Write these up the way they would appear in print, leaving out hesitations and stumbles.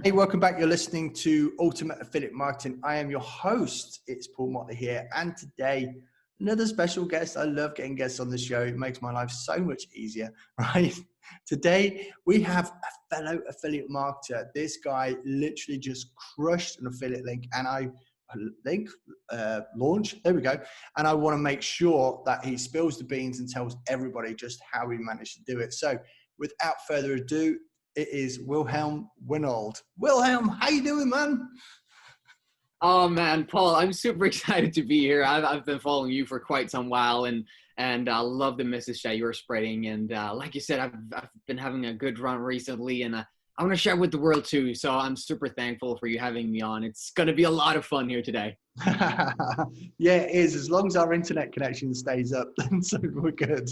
Hey, welcome back. You're listening to Ultimate Affiliate Marketing. I am your host. It's Paul Motley here. And today, another special guest. I love getting guests on the show. It makes my life so much easier, right? Today, we have a fellow affiliate marketer. This guy literally just crushed an affiliate launch. There we go. And I want to make sure that he spills the beans and tells everybody just how he managed to do it. So without further ado, it is Wilhelm Winald. Wilhelm, how you doing, man? Oh man, Paul, I'm super excited to be here. I've been following you for quite some while, and I love the message that you're spreading. And like you said, I've been having a good run recently, and I want to share with the world too. So I'm super thankful for you having me on. It's gonna be a lot of fun here today. Yeah, it is. As long as our internet connection stays up, then so we're good.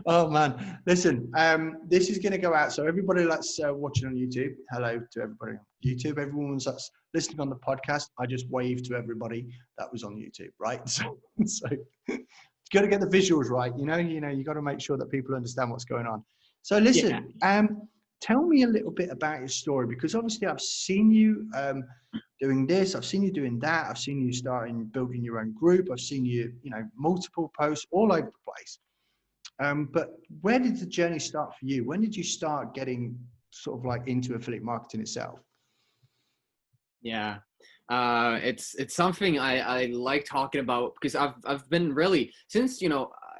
Oh man, listen, this is going to go out. So everybody that's watching on YouTube, hello to everybody on YouTube. Everyone that's listening on the podcast, I just waved to everybody that was on YouTube, right? So it's got to get the visuals right. You got to make sure that people understand what's going on. So listen, tell me a little bit about your story, because obviously I've seen you doing this, I've seen you doing that, I've seen you building your own group, I've seen you, multiple posts all over the place. But where did the journey start for you? When did you start getting sort of like into affiliate marketing itself? Yeah, it's something I like talking about, because I've been really, since,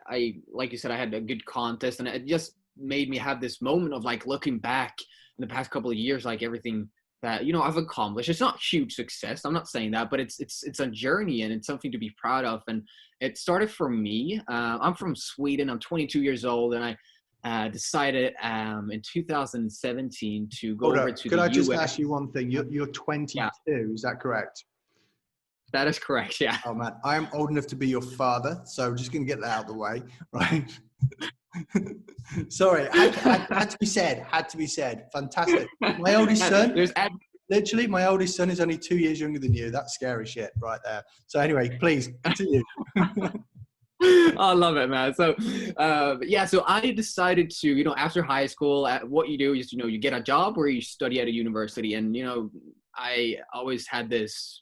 I, like you said, I had a good contest, and it just made me have this moment of like looking back in the past couple of years, like everything that, I've accomplished. It's not huge success, I'm not saying that, but it's a journey, and it's something to be proud of. And it started for me. I'm from Sweden. I'm 22 years old, and I decided in 2017 to go over to the US. Could I just ask you one thing? You're 22, Is that correct? That is correct, yeah. Oh man, I'm old enough to be your father, so I'm just going to get that out of the way, right? Sorry, had to be said. Fantastic. My oldest son, literally, my oldest son is only 2 years younger than you. That's scary shit right there. So anyway, please continue. I love it, man. So, so I decided to, after high school, what you do is, you get a job or you study at a university. And, I always had this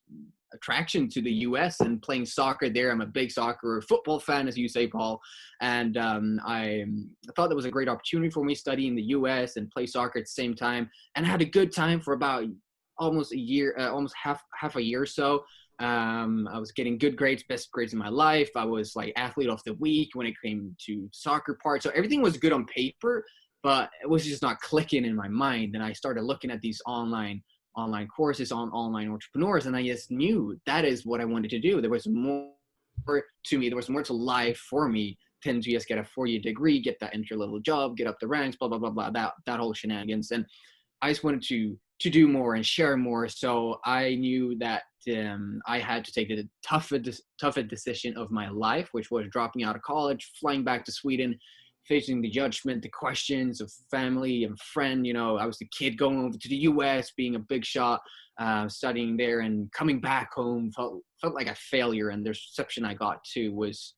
attraction to the US and playing soccer there. I'm a big soccer football fan, as you say, Paul. And I thought that was a great opportunity for me to study in the US and play soccer at the same time. And I had a good time for about almost a year, almost half a year or so. I was getting good grades, best grades in my life. I was like athlete of the week when it came to soccer part. So everything was good on paper, but it was just not clicking in my mind. And I started looking at these online courses on online entrepreneurs, and I just knew that is what I wanted to do. There was more to me. There was more to life for me than to just get a 4-year degree, get that entry-level job, get up the ranks, blah, blah, blah, blah, that whole shenanigans. And I just wanted to do more and share more. So I knew that I had to take the toughest decision of my life, which was dropping out of college, flying back to Sweden, facing the judgment, the questions of family and friend. I was the kid going over to the US, being a big shot, studying there, and coming back home felt like a failure. And the reception I got too was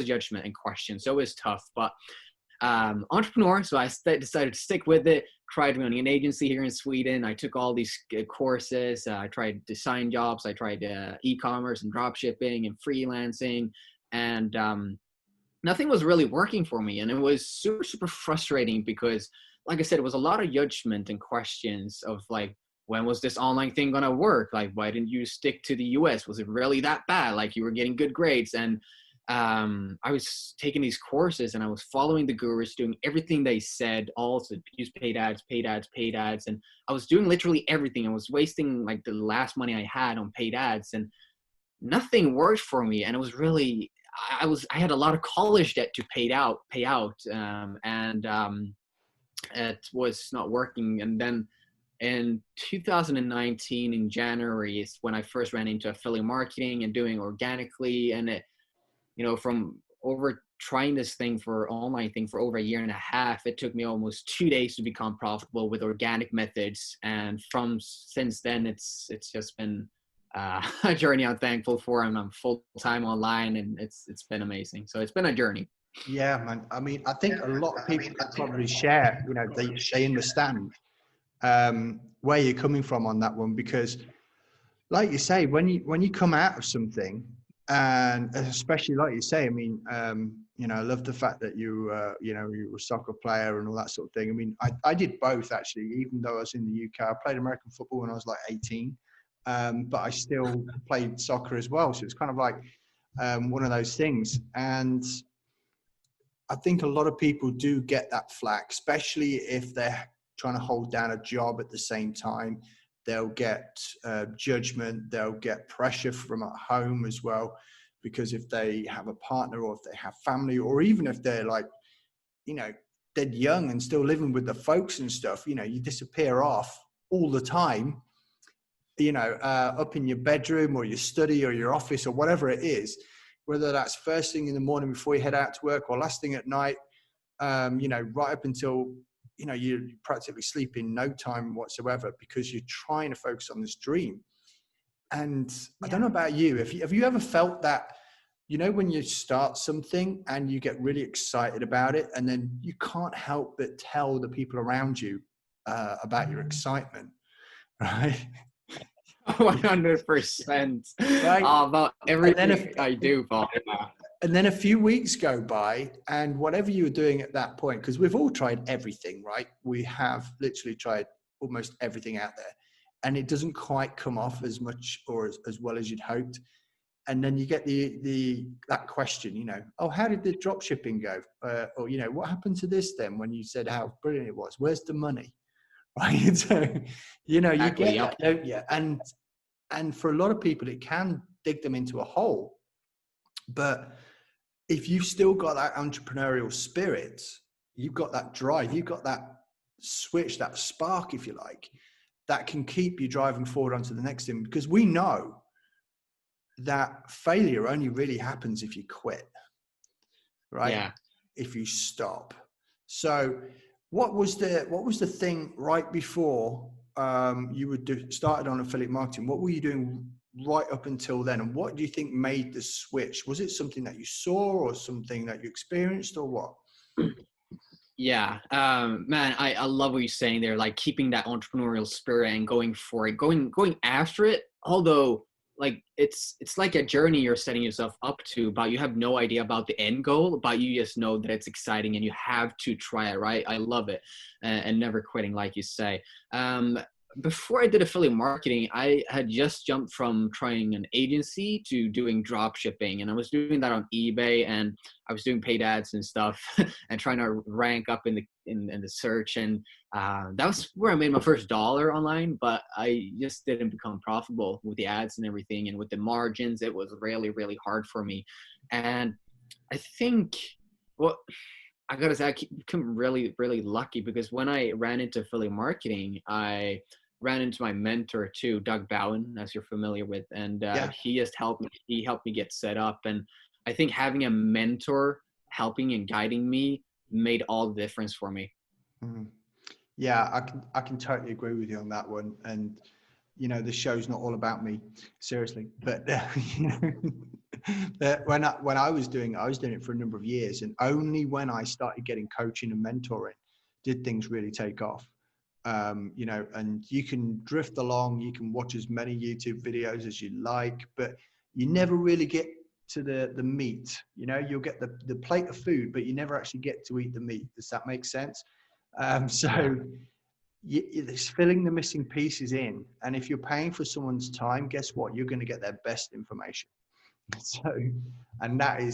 judgment and questions. So it was tough, but entrepreneur. So I decided to stick with it. Tried running an agency here in Sweden. I took all these courses. I tried design jobs. I tried e-commerce and drop shipping and freelancing, and nothing was really working for me. And it was super, super frustrating because, like I said, it was a lot of judgment and questions of like, when was this online thing going to work? Like, why didn't you stick to the US? Was it really that bad? Like, you were getting good grades. And I was taking these courses, and I was following the gurus, doing everything they said, also use paid ads. And I was doing literally everything. I was wasting like the last money I had on paid ads, and nothing worked for me. And it was really, I had a lot of college debt to pay out, and it was not working. And then in 2019, in January, is when I first ran into affiliate marketing and doing organically. And it, from over trying this online thing for over a year and a half, it took me almost 2 days to become profitable with organic methods. And since then, it's just been a journey I'm thankful for, and I'm full-time online, and it's been amazing. So it's been a journey. Yeah, man. I mean, I think a lot of people can probably share, they understand where you're coming from on that one, because like you say, when you come out of something, and especially like you say, I mean, I love the fact that you were a soccer player and all that sort of thing. I mean, I did both actually, even though I was in the UK. I played American football when I was like 18, but I still played soccer as well. So it's kind of like one of those things. And I think a lot of people do get that flack, especially if they're trying to hold down a job at the same time. They'll get judgment, they'll get pressure from at home as well, because if they have a partner or if they have family, or even if they're like, dead young and still living with the folks and stuff, you disappear off all the time, up in your bedroom or your study or your office or whatever it is, whether that's first thing in the morning before you head out to work or last thing at night, right up until you practically sleep in no time whatsoever, because you're trying to focus on this dream. And I don't know about you, have you ever felt that, when you start something and you get really excited about it, and then you can't help but tell the people around you about your excitement, right? 100%. Right? About everything I do, Paul. And then a few weeks go by, and whatever you were doing at that point, because we've all tried everything, right? We have literally tried almost everything out there, and it doesn't quite come off as much or as well as you'd hoped. And then you get that question, oh, how did the drop shipping go? Or, what happened to this then when you said how brilliant it was? Where's the money? Right? So, you Exactly, get that, don't you? And for a lot of people, it can dig them into a hole. But if you've still got that entrepreneurial spirit, you've got that drive, you've got that switch, that spark, if you like, that can keep you driving forward onto the next thing. Because we know that failure only really happens if you quit, right? Yeah. If you stop. So what was the thing right before you started on affiliate marketing? What were you doing right up until then, and what do you think made the switch? Was it something that you saw or something that you experienced, or what? Yeah, man, I love what you're saying there, like keeping that entrepreneurial spirit and going for it, going after it. Although, like, it's like a journey you're setting yourself up to, but you have no idea about the end goal, but you just know that it's exciting and you have to try it, right? I love it, and never quitting, like you say. Before I did affiliate marketing, I had just jumped from trying an agency to doing drop shipping, and I was doing that on eBay, and I was doing paid ads and stuff and trying to rank up in the search. And that was where I made my first dollar online, but I just didn't become profitable with the ads and everything. And with the margins, it was really, really hard for me. And I think I gotta say, I became really, really lucky, because when I ran into affiliate marketing, I ran into my mentor too, Doug Bowen, as you're familiar with, and he just helped me. He helped me get set up, and I think having a mentor helping and guiding me made all the difference for me. Mm-hmm. Yeah, I can totally agree with you on that one. And the show's not all about me, seriously. But when I was doing it for a number of years, and only when I started getting coaching and mentoring did things really take off. And you can drift along, you can watch as many YouTube videos as you like, but you never really get to the meat. You'll get the plate of food, but you never actually get to eat the meat. Does that make sense? It's filling the missing pieces in, and if you're paying for someone's time, guess what? You're going to get their best information. So, and I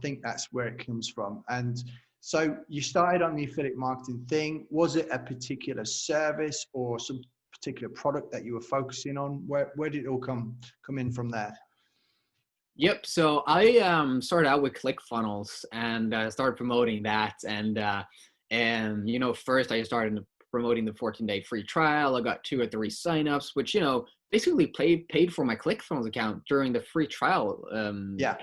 think that's where it comes from. And so you started on the affiliate marketing thing. Was it a particular service or some particular product that you were focusing on? Where did it all come in from there? Yep. So I started out with Clickfunnels and started promoting that. And first I started promoting the 14-day free trial. I got 2 or 3 signups, which basically paid for my Clickfunnels account during the free trial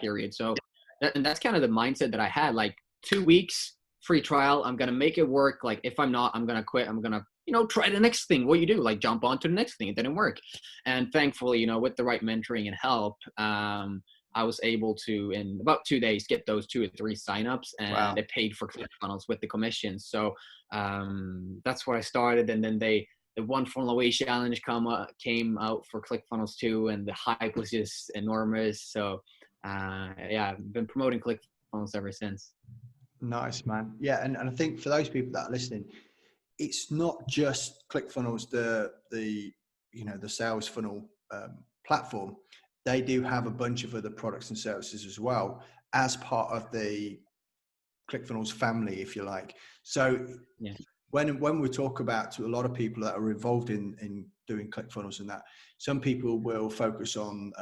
period. So that's kind of the mindset that I had. Like 2 weeks free trial, I'm gonna make it work. Like if I'm not, I'm gonna quit. I'm gonna try the next thing. What you do, like jump on to the next thing. It didn't work, and thankfully, with the right mentoring and help, I was able to, in about 2 days, get those 2 or 3 signups, and It paid for Clickfunnels with the commissions. So that's where I started, and then they the One Funnel Away challenge came out for ClickFunnels too, and the hype was just enormous. So yeah, I've been promoting ClickFunnels ever since. Nice, man. Yeah, and I think for those people that are listening, it's not just ClickFunnels, the sales funnel platform. They do have a bunch of other products and services as well as part of the ClickFunnels family, if you like. So yeah. when we talk about to a lot of people that are involved in doing ClickFunnels and that, some people will focus on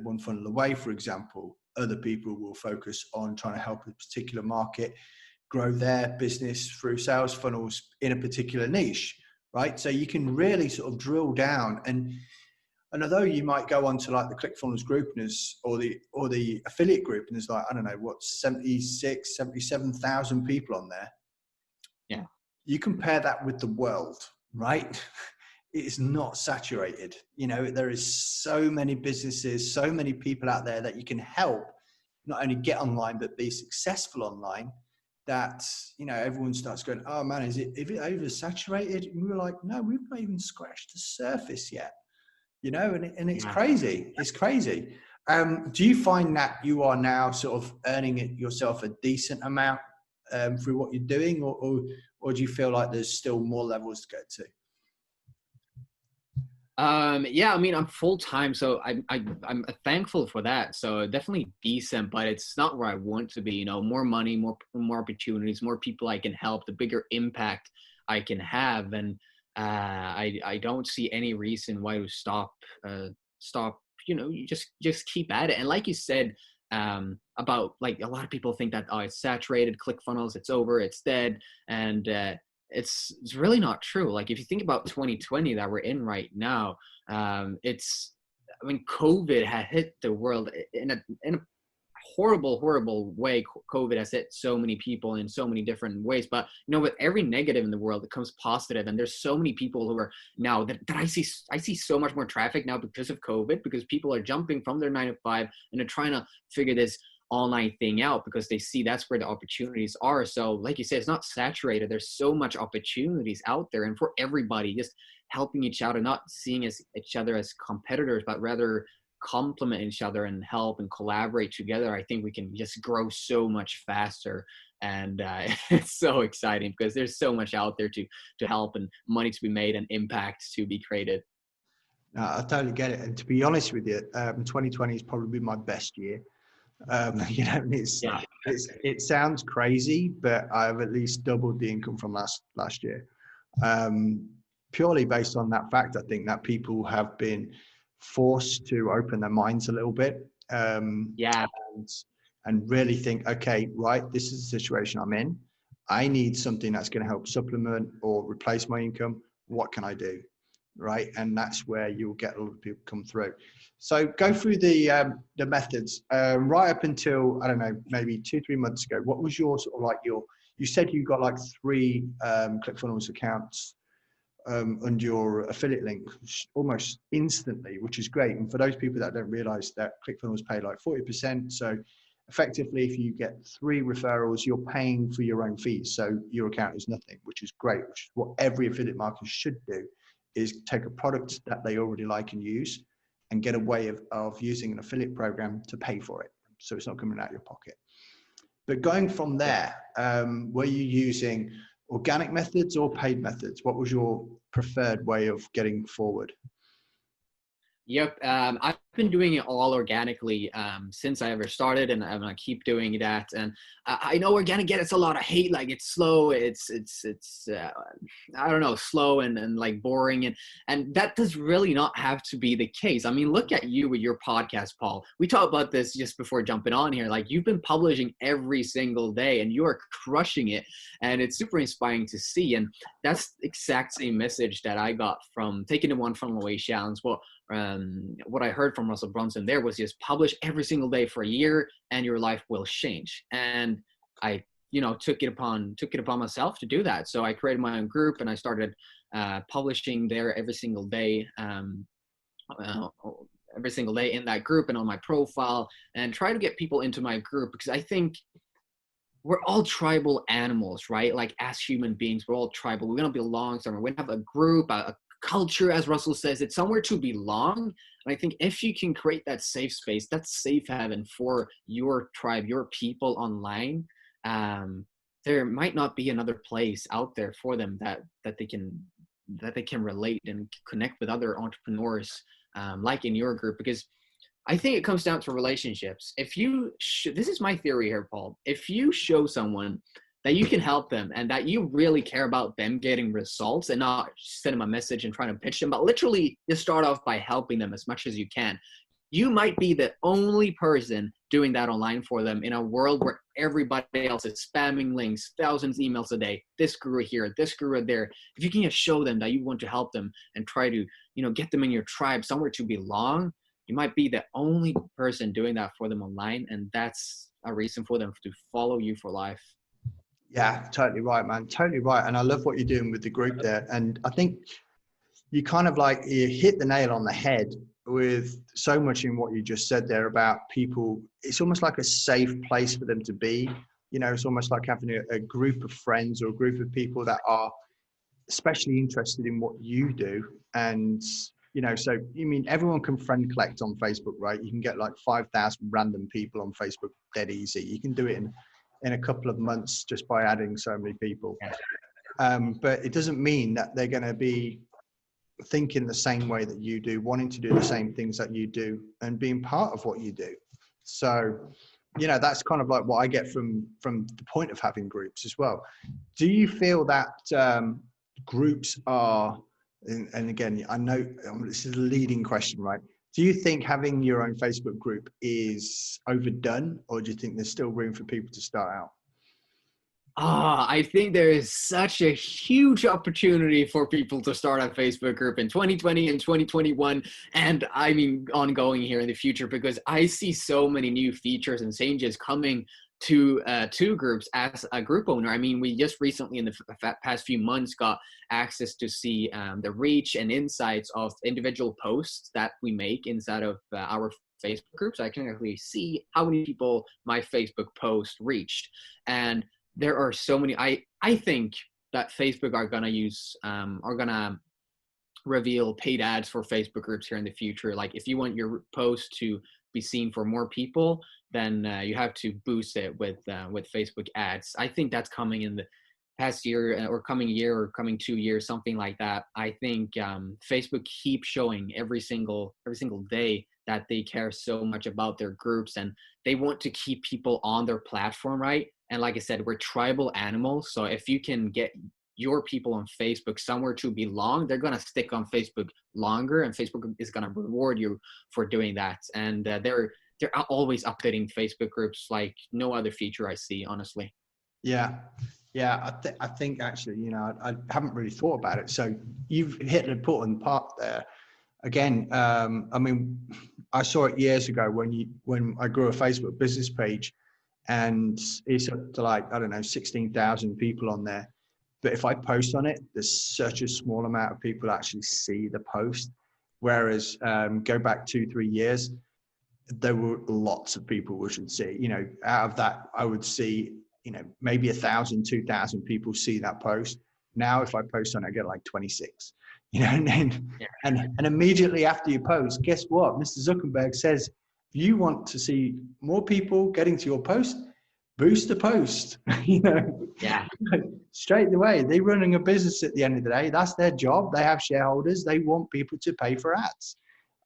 One Funnel Away, for example. Other people will focus on trying to help a particular market grow their business through sales funnels in a particular niche, right? So you can really sort of drill down, and although you might go on to like the ClickFunnels group or the affiliate group, and there's like, I don't know, what, 77,000 people on there. Yeah. You compare that with the world, right? It is not saturated. There is so many businesses, so many people out there that you can help not only get online, but be successful online, that, everyone starts going, oh man, is it oversaturated? And we were like, no, we've not even scratched the surface yet, and it's crazy. It's crazy. Do you find that you are now sort of earning it yourself a decent amount through what you're doing, or do you feel like there's still more levels to get to? Yeah, I mean, I'm full-time, so I'm thankful for that. So definitely decent, but it's not where I want to be. More money, more opportunities, more people I can help, the bigger impact I can have. And I don't see any reason why to stop. You just keep at it. And like you said, about, like, a lot of people think that, oh, it's saturated, ClickFunnels, it's over, it's dead, and it's really not true. Like, if you think about 2020 that we're in right now, COVID had hit the world in a horrible way. COVID has hit so many people in so many different ways, but with every negative in the world, it comes positive. And there's so many people who are now that I see so much more traffic now because of COVID, because people are jumping from their 9 to 5 and they're trying to figure this online thing out because they see that's where the opportunities are. So like you said, it's not saturated. There's so much opportunities out there, and for everybody, just helping each other, not seeing each other as competitors, but rather complement each other and help and collaborate together. I think we can just grow so much faster. And it's so exciting because there's so much out there to help, and money to be made, and impact to be created. No, I totally get it. And to be honest with you, 2020 has probably been my best year. It sounds crazy, but I've at least doubled the income from last year, purely based on that fact. I think that people have been forced to open their minds a little bit, and really think, okay, right, this is the situation I'm in. I need something that's going to help supplement or replace my income. What can I do? Right. And that's where you'll get a lot of people come through. So go through the methods right up until, I don't know, maybe 2-3 months ago. What was your sort of like you said you got like 3 ClickFunnels accounts under your affiliate link almost instantly, which is great. And for those people that don't realize that ClickFunnels pay like 40%. So effectively, if you get 3 referrals, you're paying for your own fees. So your account is nothing, which is great, which is what every affiliate marketer should do, is take a product that they already like and use and get a way of using an affiliate program to pay for it. So it's not coming out of your pocket. But going from there, were you using organic methods or paid methods? What was your preferred way of getting forward? Yep. I've been doing it all organically since I ever started, and I'm gonna keep doing that. And I know we're gonna get it's a lot of hate, like it's slow, it's I don't know, slow and like boring, and that does really not have to be the case. I mean, look at you with your podcast, Paul. We talked about this just before jumping on here. Like, you've been publishing every single day, and you are crushing it, and it's super inspiring to see. And that's the exact same message that I got from taking the One Funnel Away challenge. Well, what I heard from Russell Brunson there was just publish every single day for a year and your life will change. And I, took it upon myself to do that. So I created my own group and I started publishing there every single day in that group and on my profile, and try to get people into my group, because I think we're all tribal animals, right? Like as human beings, we're all tribal. We're going to belong somewhere. We're going to have a group, a culture, as Russell says. It's somewhere to belong. And I think if you can create that safe space, that safe haven for your tribe, your people online, there might not be another place out there for them that they can relate and connect with other entrepreneurs, like in your group. Because I think it comes down to relationships. If you, this is my theory here, Paul. If you show someone that you can help them and that you really care about them getting results, and not send them a message and trying to pitch them, but literally just start off by helping them as much as you can, you might be the only person doing that online for them in a world where everybody else is spamming links, thousands of emails a day, this guru here, this guru there. If you can just show them that you want to help them and try to, get them in your tribe, somewhere to belong, you might be the only person doing that for them online. And that's a reason for them to follow you for life. Yeah, totally right, man. Totally right. And I love what you're doing with the group there. And I think you kind of like, you hit the nail on the head with so much in what you just said there about people. It's almost like a safe place for them to be. It's almost like having a group of friends or a group of people that are especially interested in what you do. And, so you mean everyone can friend collect on Facebook, right? You can get like 5,000 random people on Facebook dead easy. You can do it in a couple of months just by adding so many people. But it doesn't mean that they're going to be thinking the same way that you do, wanting to do the same things that you do and being part of what you do. So, that's kind of like what I get from the point of having groups as well. Do you feel that groups are, and again, I know this is a leading question, right? Do you think having your own Facebook group is overdone, or do you think there's still room for people to start out? I think there is such a huge opportunity for people to start a Facebook group in 2020 and 2021, and I mean ongoing here in the future, because I see so many new features and changes coming to groups as a group owner. I mean, we just recently in the past few months got access to see the reach and insights of individual posts that we make inside of our Facebook group. So I can actually see how many people my Facebook post reached. And there are so many, I think that Facebook are gonna reveal paid ads for Facebook groups here in the future. Like if you want your post to be seen for more people, then you have to boost it with Facebook ads. I think that's coming in the past year or coming 2 years, something like that. I think Facebook keeps showing every single day that they care so much about their groups and they want to keep people on their platform, right? And like I said, we're tribal animals. So if you can get your people on Facebook somewhere to belong, they're going to stick on Facebook longer, and Facebook is going to reward you for doing that. And they're always updating Facebook groups like no other feature I see, honestly. Yeah. I think actually, I haven't really thought about it. So you've hit an important part there. Again, I mean, I saw it years ago when I grew a Facebook business page, and it's up to like, I don't know, 16,000 people on there. But if I post on it, there's such a small amount of people actually see the post. Whereas go back 2-3 years, there were lots of people which would see, out of that, I would see, maybe 1,000, 2,000 people see that post. Now, if I post on it, I get like 26, and immediately after you post, guess what? Mr. Zuckerberg says, if you want to see more people getting to your post, boost the post, Yeah. Straight away. They're running a business at the end of the day. That's their job. They have shareholders. They want people to pay for ads.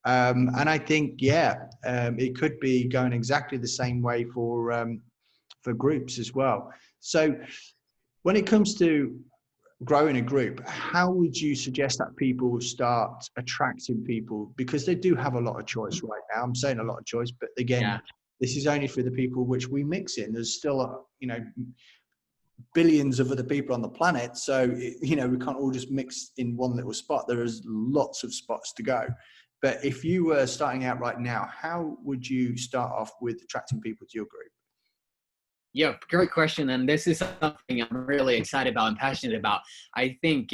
And I think, it could be going exactly the same way for groups as well. So when it comes to growing a group, how would you suggest that people start attracting people? Because they do have a lot of choice right now. I'm saying a lot of choice, but again, this is only for the people which we mix in. There's still, billions of other people on the planet. So, we can't all just mix in one little spot. There is lots of spots to go. But if you were starting out right now, how would you start off with attracting people to your group? Yeah, great question. And this is something I'm really excited about and passionate about. I think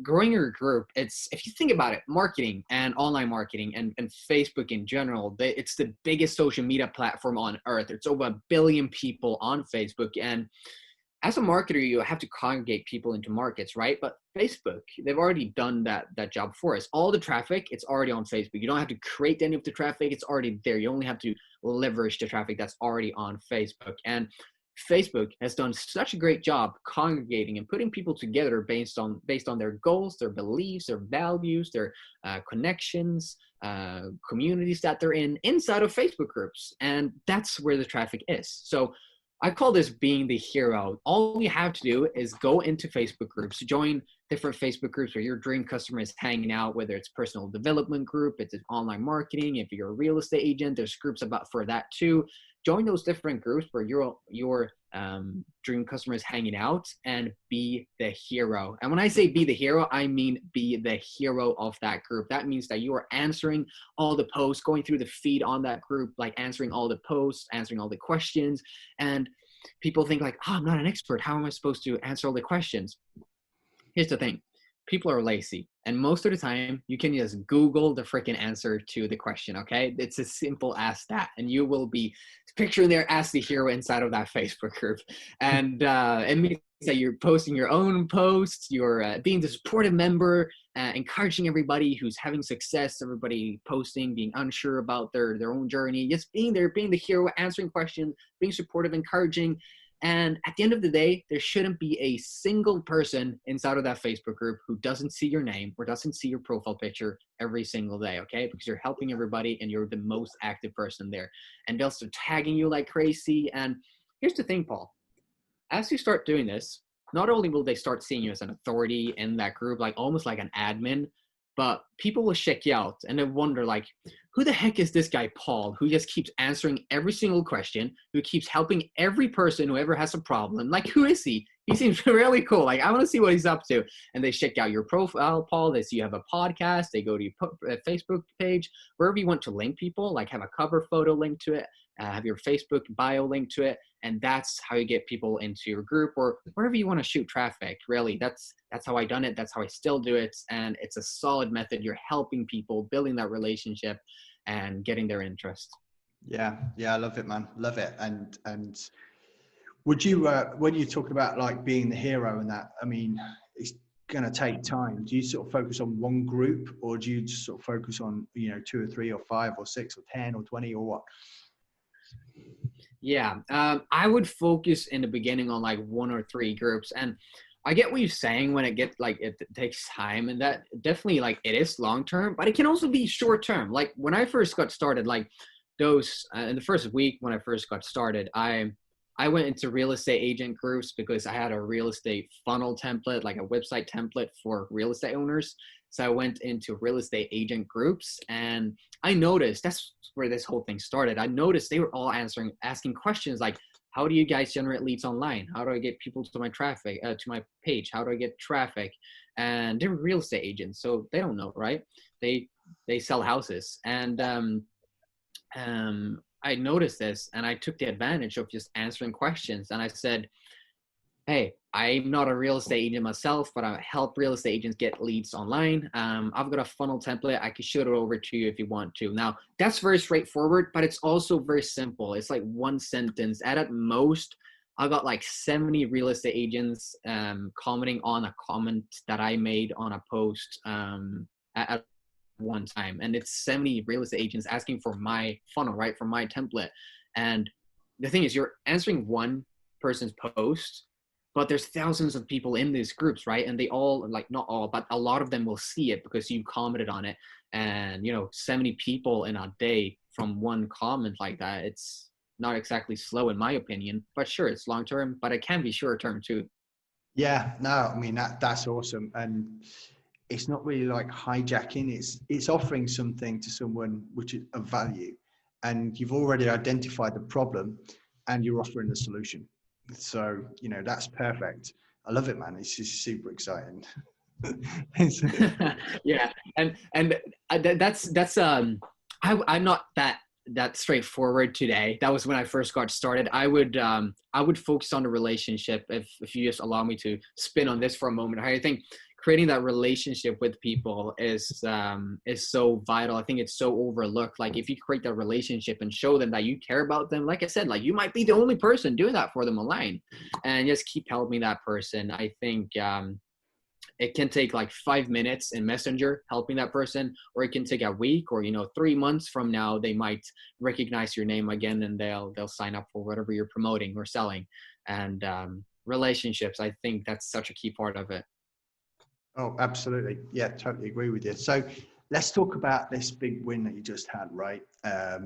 growing your group, it's, if you think about it, marketing and online marketing and Facebook in general, it's the biggest social media platform on earth. It's over 1 billion people on Facebook. And as a marketer, you have to congregate people into markets, right? But Facebook, they've already done that job for us. All the traffic, it's already on Facebook. You don't have to create any of the traffic. It's already there. You only have to leverage the traffic that's already on Facebook. And Facebook has done such a great job congregating and putting people together based on their goals, their beliefs, their values, their connections, communities that they're in inside of Facebook groups. And that's where the traffic is. So I call this being the hero. All you have to do is go into Facebook groups, join different Facebook groups where your dream customer is hanging out, whether it's personal development group, it's online marketing. If you're a real estate agent, there's groups for that too. Join those different groups where your dream customer is hanging out and be the hero. And when I say be the hero, I mean be the hero of that group. That means that you are answering all the posts, going through the feed on that group, like answering all the posts, answering all the questions. And people think like, oh, I'm not an expert. How am I supposed to answer all the questions? Here's the thing. People are lazy. And most of the time, you can just Google the freaking answer to the question, okay? It's as simple as that. And you will be picturing there as the hero inside of that Facebook group. And it means that you're posting your own posts, you're being the supportive member, encouraging everybody who's having success, everybody posting, being unsure about their own journey, just being there, being the hero, answering questions, being supportive, encouraging. And at the end of the day, there shouldn't be a single person inside of that Facebook group who doesn't see your name or doesn't see your profile picture every single day, okay? Because you're helping everybody and you're the most active person there. And they'll start tagging you like crazy. And here's the thing, Paul. As you start doing this, not only will they start seeing you as an authority in that group, like almost like an admin, but people will check you out and they wonder like, who the heck is this guy, Paul, who just keeps answering every single question, who keeps helping every person who ever has a problem? Like, who is he? He seems really cool. Like, I want to see what he's up to. And they check out your profile, Paul. They see you have a podcast. They go to your Facebook page, wherever you want to link people, like have a cover photo link to it, have your Facebook bio link to it. And that's how you get people into your group or wherever you want to shoot traffic. Really, that's how I done it. That's how I still do it. And it's a solid method. You're helping people, building that relationship and getting their interest. Yeah, I love it, man. Love it. And would you, when you're talking about like being the hero and that, I mean, it's going to take time. Do you sort of focus on one group or do you just sort of focus on, 2 or 3 or 5 or 6 or 10 or 20 or what? Yeah, I would focus in the beginning on like 1 or 3 groups. And I get what you're saying when it takes time, and that definitely like it is long term, but it can also be short term. Like when I first got started, like those in the first week when I first got started, I went into real estate agent groups because I had a real estate funnel template, like a website template for real estate owners. So I went into real estate agent groups and I noticed that's where this whole thing started. I noticed they were all asking questions like, how do you guys generate leads online? How do I get people to my traffic, to my page? How do I get traffic? And they're real estate agents, so they don't know, right? They sell houses. And I noticed this and I took the advantage of just answering questions. And I said, hey, I'm not a real estate agent myself, but I help real estate agents get leads online. I've got a funnel template. I can shoot it over to you if you want to. Now, that's very straightforward, but it's also very simple. It's like one sentence. At most, I got like 70 real estate agents commenting on a comment that I made on a post at one time. And it's 70 real estate agents asking for my funnel, right, for my template. And the thing is, you're answering one person's post, but there's thousands of people in these groups, right? And they all, like not all, but a lot of them will see it because you commented on it. And, 70 people in a day from one comment like that, it's not exactly slow in my opinion, but sure, it's long-term, but it can be short-term too. Yeah, no, I mean, that's awesome. And it's not really like hijacking. It's offering something to someone which is of value. And you've already identified the problem and you're offering the solution. So, that's perfect. I love it, man. It's just super exciting. Yeah. And I'm not that straightforward today. That was when I first got started. I would focus on the relationship if you just allow me to spin on this for a moment. I think creating that relationship with people is so vital. I think it's so overlooked. Like if you create that relationship and show them that you care about them, like I said, like you might be the only person doing that for them online, and just keep helping that person. I think it can take like 5 minutes in Messenger helping that person, or it can take a week, or 3 months from now they might recognize your name again and they'll sign up for whatever you're promoting or selling. And relationships, I think that's such a key part of it. Oh, absolutely. Yeah, totally agree with you. So let's talk about this big win that you just had, right? I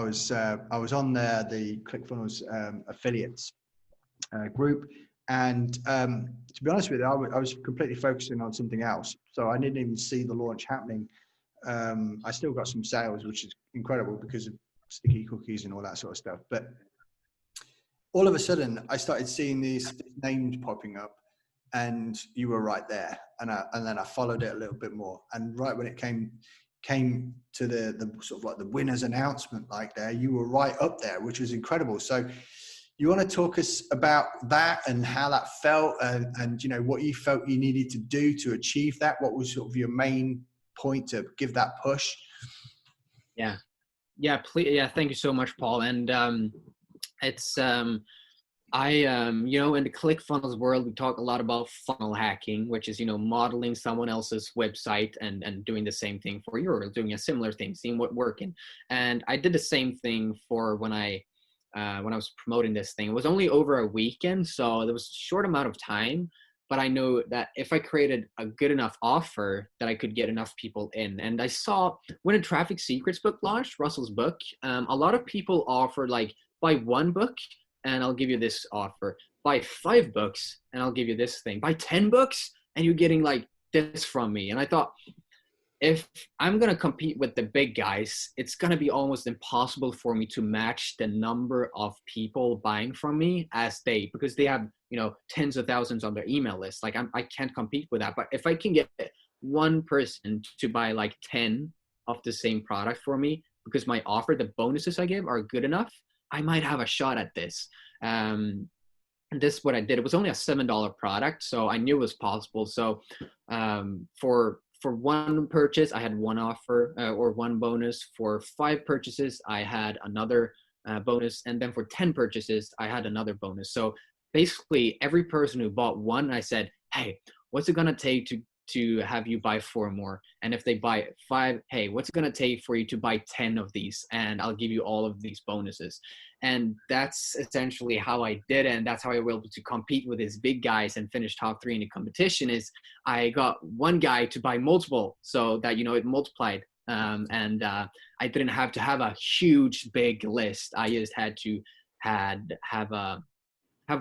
was on the Clickfunnels affiliates group, and to be honest with you, I was completely focusing on something else, so I didn't even see the launch happening. I still got some sales, which is incredible because of sticky cookies and all that sort of stuff. But all of a sudden, I started seeing these names popping up, and you were right there. And then I followed it a little bit more. And right when it came to the sort of like the winner's announcement, like there, you were right up there, which was incredible. So you want to talk us about that and how that felt, and what you felt you needed to do to achieve that? What was sort of your main point to give that push? Yeah, please. Yeah, thank you so much, Paul. And it's in the ClickFunnels world, we talk a lot about funnel hacking, which is, modeling someone else's website and doing the same thing for you, or doing a similar thing, seeing what working. And I did the same thing for when I was promoting this thing. It was only over a weekend, so there was a short amount of time, but I know that if I created a good enough offer that I could get enough people in. And I saw when a Traffic Secrets book launched, Russell's book, a lot of people offered like, buy 1 book and I'll give you this offer. Buy 5 books and I'll give you this thing. Buy 10 books and you're getting like this from me. And I thought, if I'm going to compete with the big guys, it's going to be almost impossible for me to match the number of people buying from me because they have, tens of thousands on their email list. Like I can't compete with that. But if I can get one person to buy like 10 of the same product for me, because my offer, the bonuses I give are good enough, I might have a shot at this. And this is what I did. It was only a $7 product, so I knew it was possible. So for 1 purchase, I had 1 offer or 1 bonus. For 5 purchases, I had another bonus. And then for 10 purchases, I had another bonus. So basically, every person who bought 1, I said, hey, what's it going to take to have you buy 4 more? And if they buy 5, hey, what's it going to take for you to buy 10 of these? And I'll give you all of these bonuses. And that's essentially how I did it. And that's how I was able to compete with these big guys and finish top 3 in the competition. Is I got 1 guy to buy multiple, so that, it multiplied. I didn't have to have a huge, big list. I just had to have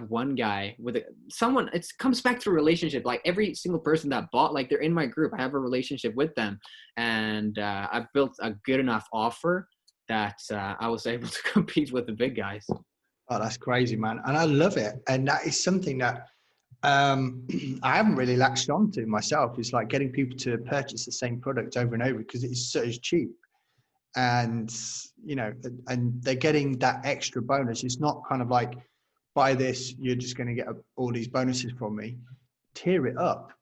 1 guy with someone. It comes back to a relationship. Like every single person that bought, like they're in my group. I have a relationship with them, and I've built a good enough offer that I was able to compete with the big guys. Oh, that's crazy, man. And I love it. And that is something that I haven't really latched on to myself. It's like getting people to purchase the same product over and over because it's so cheap. And, and they're getting that extra bonus. It's not kind of like, buy this, you're just going to get all these bonuses from me. Tier it up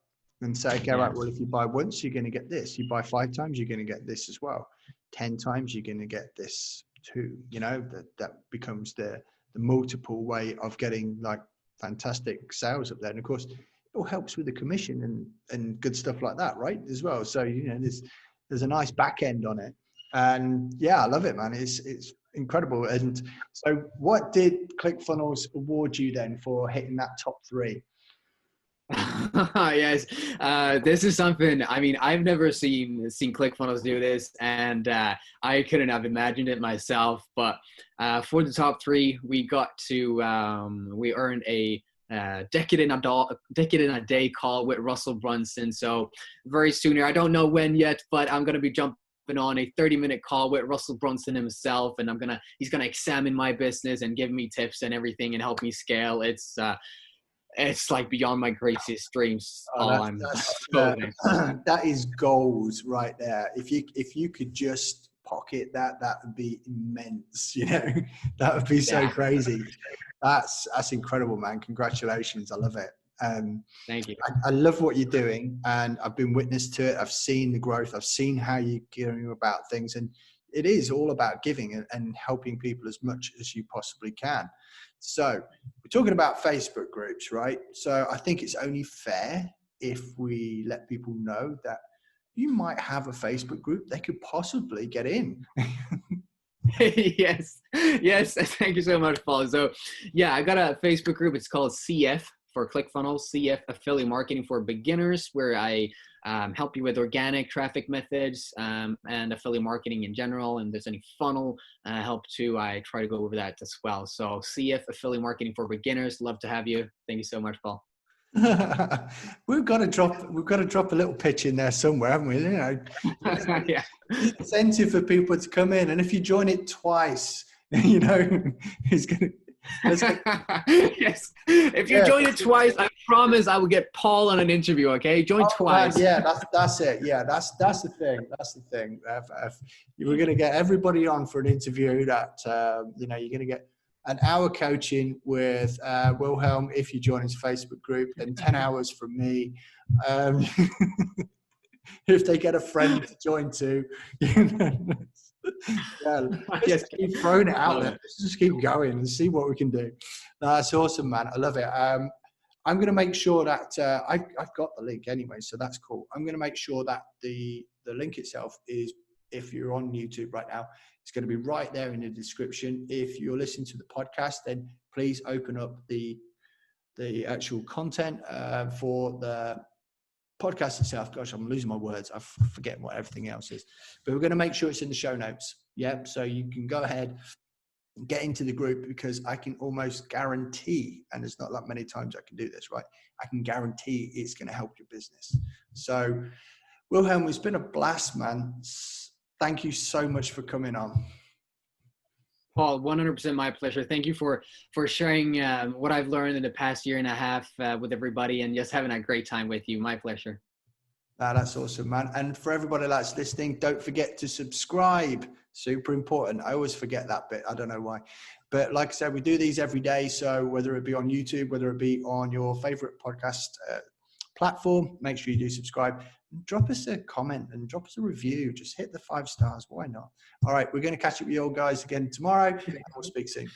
and say, okay, right, well, if you buy once, you're going to get this. You buy 5 times, you're going to get this as well. 10 times, you're going to get this too. That becomes the multiple way of getting like fantastic sales up there. And of course, it all helps with the commission and good stuff like that, right? As well. So, there's a nice back end on it. And yeah, I love it, man. It's incredible. And so what did ClickFunnels award you then for hitting that top 3? Yes, this is something, I've never seen ClickFunnels do this, and I couldn't have imagined it myself. But for the top 3, we got to, we earned a decade in a day call with Russell Brunson. So very soon here, I don't know when yet, but I'm going to be jumping on a 30-minute call with Russell Brunson himself, and he's gonna examine my business and give me tips and everything and help me scale. It's like beyond my greatest dreams. That is goals right there. If you could just pocket that would be immense. That would be so crazy. That's incredible, man. Congratulations. I love it. Thank you. I love what you're doing, and I've been witness to it. I've seen the growth. I've seen how you're going about things, and it is all about giving and helping people as much as you possibly can. So we're talking about Facebook groups, right? So I think it's only fair if we let people know that you might have a Facebook group they could possibly get in. Yes. Thank you so much, Paul. So yeah, I got a Facebook group. It's called CF for Clickfunnels, CF Affiliate Marketing for Beginners, where I help you with organic traffic methods and affiliate marketing in general. And there's any funnel help too, I try to go over that as well. So CF Affiliate Marketing for Beginners. Love to have you. Thank you so much, Paul. We've got to drop a little pitch in there somewhere, haven't we? You know, Yeah. Incentive for people to come in, and if you join it twice, you know, it's gonna. Yes. If you join it twice, I promise I will get Paul on an interview. Okay, join twice. Man, yeah, that's it. Yeah, that's the thing. That's the thing. If you were going to get everybody on for an interview, that you know, you're going to get an hour coaching with Wilhelm if you join his Facebook group, and 10 hours from me. If they get a friend to join too, you know, yeah, let's keep throwing it out there. Let's just keep going and see what we can do. No, that's awesome, man. I love it. I'm going to make sure that I've got the link anyway, so that's cool. I'm going to make sure that the link itself is, if you're on YouTube right now, it's going to be right there in the description. If you're listening to the podcast, then please open up the actual content for the podcast itself. Gosh, I'm losing my words. I forget what everything else is. But we're going to make sure it's in the show notes. Yeah, so you can go ahead and get into the group, because I can almost guarantee, and there's not that many times I can do this, right? I can guarantee it's going to help your business. So, Wilhelm, it's been a blast, man. Thank you so much for coming on. Paul, 100% my pleasure. Thank you for sharing what I've learned in the past year and a half with everybody, and just having a great time with you. My pleasure. That's awesome, man. And for everybody that's listening, don't forget to subscribe. Super important. I always forget that bit. I don't know why. But like I said, we do these every day. So whether it be on YouTube, whether it be on your favorite podcast platform, make sure you do subscribe. Drop us a comment and drop us a review. Just hit the 5 stars. Why not? All right. We're going to catch up with you all guys again tomorrow, and we'll speak soon.